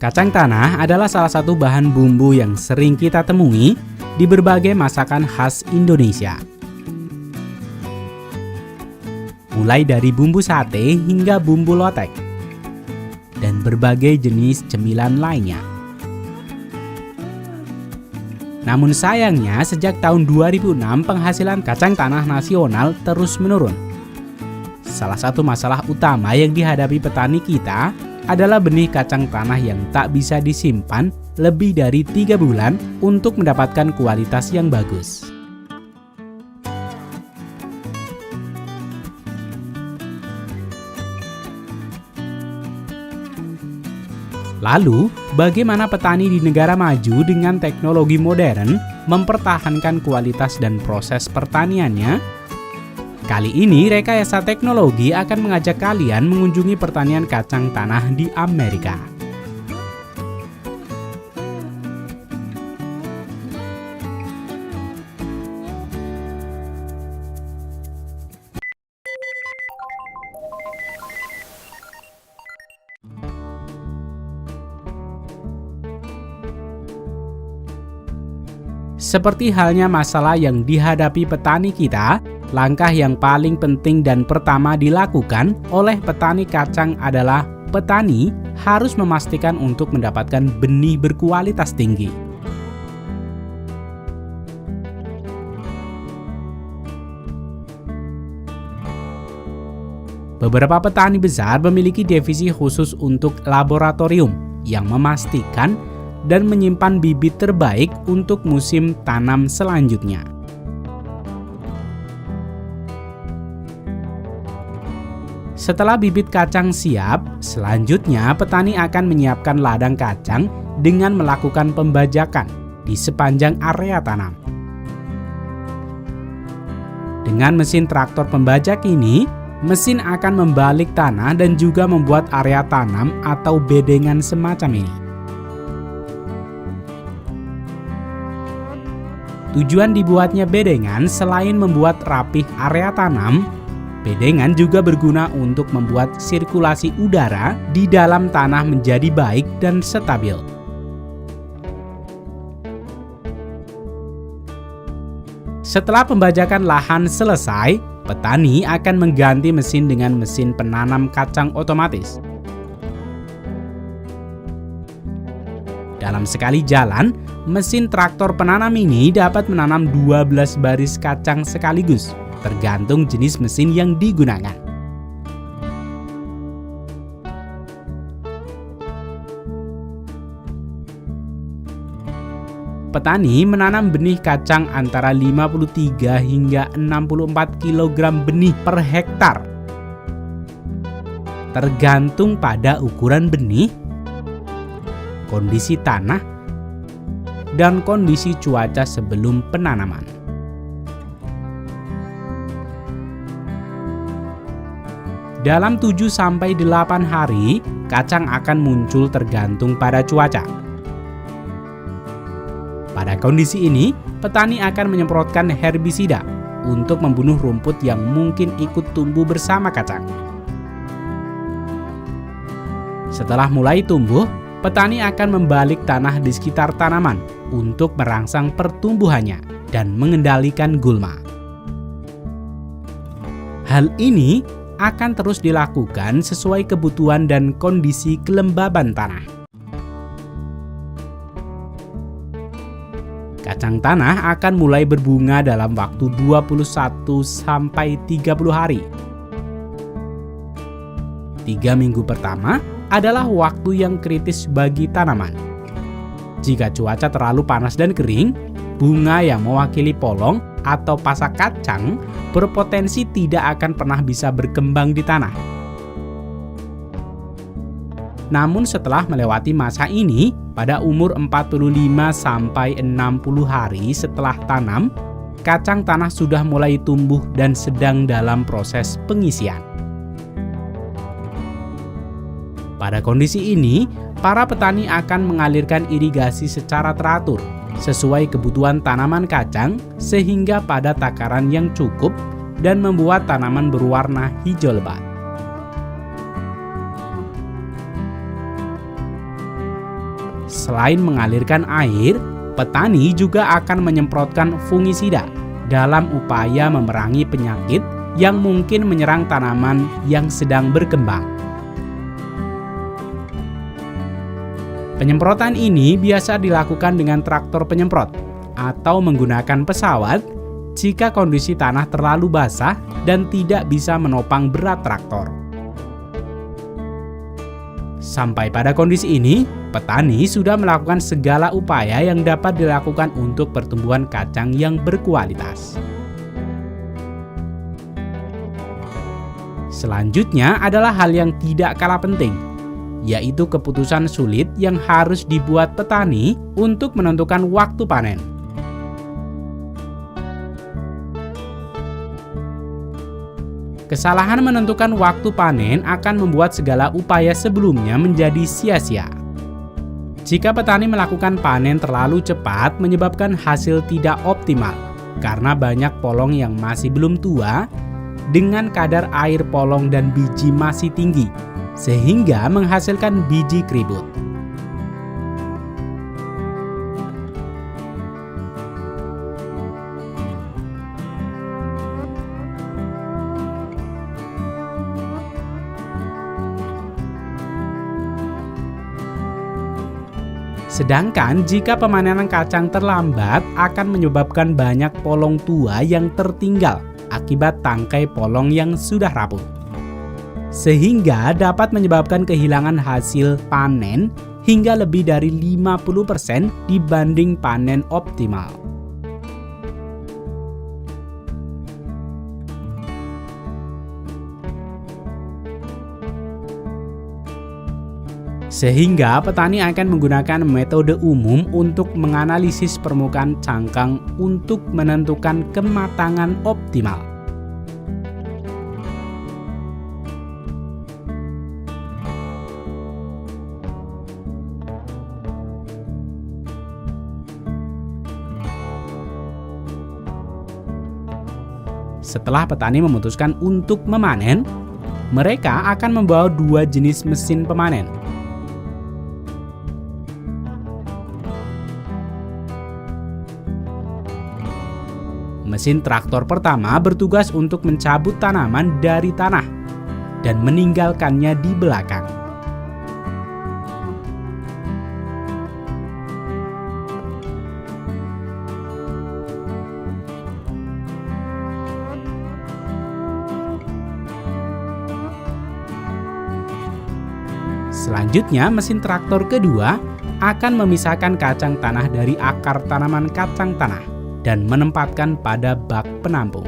Kacang tanah adalah salah satu bahan bumbu yang sering kita temui di berbagai masakan khas Indonesia. Mulai dari bumbu sate hingga bumbu lotek, dan berbagai jenis cemilan lainnya. Namun sayangnya sejak tahun 2006 penghasilan kacang tanah nasional terus menurun. Salah satu masalah utama yang dihadapi petani kita adalah benih kacang tanah yang tak bisa disimpan lebih dari 3 bulan untuk mendapatkan kualitas yang bagus. Lalu, bagaimana petani di negara maju dengan teknologi modern mempertahankan kualitas dan proses pertaniannya? Kali ini, Rekayasa Teknologi akan mengajak kalian mengunjungi pertanian kacang tanah di Amerika. Seperti halnya masalah yang dihadapi petani kita, langkah yang paling penting dan pertama dilakukan oleh petani kacang adalah petani harus memastikan untuk mendapatkan benih berkualitas tinggi. Beberapa petani besar memiliki divisi khusus untuk laboratorium yang memastikan dan menyimpan bibit terbaik untuk musim tanam selanjutnya. Setelah bibit kacang siap, selanjutnya petani akan menyiapkan ladang kacang dengan melakukan pembajakan di sepanjang area tanam. Dengan mesin traktor pembajak ini, mesin akan membalik tanah dan juga membuat area tanam atau bedengan semacam ini. Tujuan dibuatnya bedengan selain membuat rapih area tanam, bedengan juga berguna untuk membuat sirkulasi udara di dalam tanah menjadi baik dan stabil. Setelah pembajakan lahan selesai, petani akan mengganti mesin dengan mesin penanam kacang otomatis. Dalam sekali jalan, mesin traktor penanam ini dapat menanam 12 baris kacang sekaligus, tergantung jenis mesin yang digunakan. Petani menanam benih kacang antara 53 hingga 64 kg benih per hektar. Tergantung pada ukuran benih, kondisi tanah, dan kondisi cuaca sebelum penanaman. Dalam 7-8 hari, kacang akan muncul tergantung pada cuaca. Pada kondisi ini, petani akan menyemprotkan herbisida untuk membunuh rumput yang mungkin ikut tumbuh bersama kacang. Setelah mulai tumbuh, petani akan membalik tanah di sekitar tanaman untuk merangsang pertumbuhannya dan mengendalikan gulma. Hal ini akan terus dilakukan sesuai kebutuhan dan kondisi kelembaban tanah. Kacang tanah akan mulai berbunga dalam waktu 21-30 hari. 3 minggu pertama adalah waktu yang kritis bagi tanaman. Jika cuaca terlalu panas dan kering, bunga yang mewakili polong atau pasak kacang berpotensi tidak akan pernah bisa berkembang di tanah. Namun setelah melewati masa ini, pada umur 45-60 hari setelah tanam, kacang tanah sudah mulai tumbuh dan sedang dalam proses pengisian. Pada kondisi ini, para petani akan mengalirkan irigasi secara teratur sesuai kebutuhan tanaman kacang sehingga pada takaran yang cukup dan membuat tanaman berwarna hijau lebat. Selain mengalirkan air, petani juga akan menyemprotkan fungisida dalam upaya memerangi penyakit yang mungkin menyerang tanaman yang sedang berkembang. Penyemprotan ini biasa dilakukan dengan traktor penyemprot atau menggunakan pesawat jika kondisi tanah terlalu basah dan tidak bisa menopang berat traktor. Sampai pada kondisi ini, petani sudah melakukan segala upaya yang dapat dilakukan untuk pertumbuhan kacang yang berkualitas. Selanjutnya adalah hal yang tidak kalah penting, yaitu keputusan sulit yang harus dibuat petani untuk menentukan waktu panen. Kesalahan menentukan waktu panen akan membuat segala upaya sebelumnya menjadi sia-sia. Jika petani melakukan panen terlalu cepat menyebabkan hasil tidak optimal karena banyak polong yang masih belum tua dengan kadar air polong dan biji masih tinggi, sehingga menghasilkan biji keribut. Sedangkan jika pemanenan kacang terlambat akan menyebabkan banyak polong tua yang tertinggal akibat tangkai polong yang sudah rapuh, sehingga dapat menyebabkan kehilangan hasil panen hingga lebih dari 50% dibanding panen optimal. Sehingga petani akan menggunakan metode umum untuk menganalisis permukaan cangkang untuk menentukan kematangan optimal. Setelah petani memutuskan untuk memanen, mereka akan membawa dua jenis mesin pemanen. Mesin traktor pertama bertugas untuk mencabut tanaman dari tanah dan meninggalkannya di belakang. Selanjutnya, mesin traktor kedua akan memisahkan kacang tanah dari akar tanaman kacang tanah dan menempatkan pada bak penampung.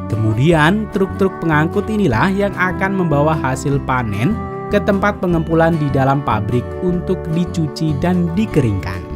Kemudian, truk-truk pengangkut inilah yang akan membawa hasil panen ke tempat pengumpulan di dalam pabrik untuk dicuci dan dikeringkan.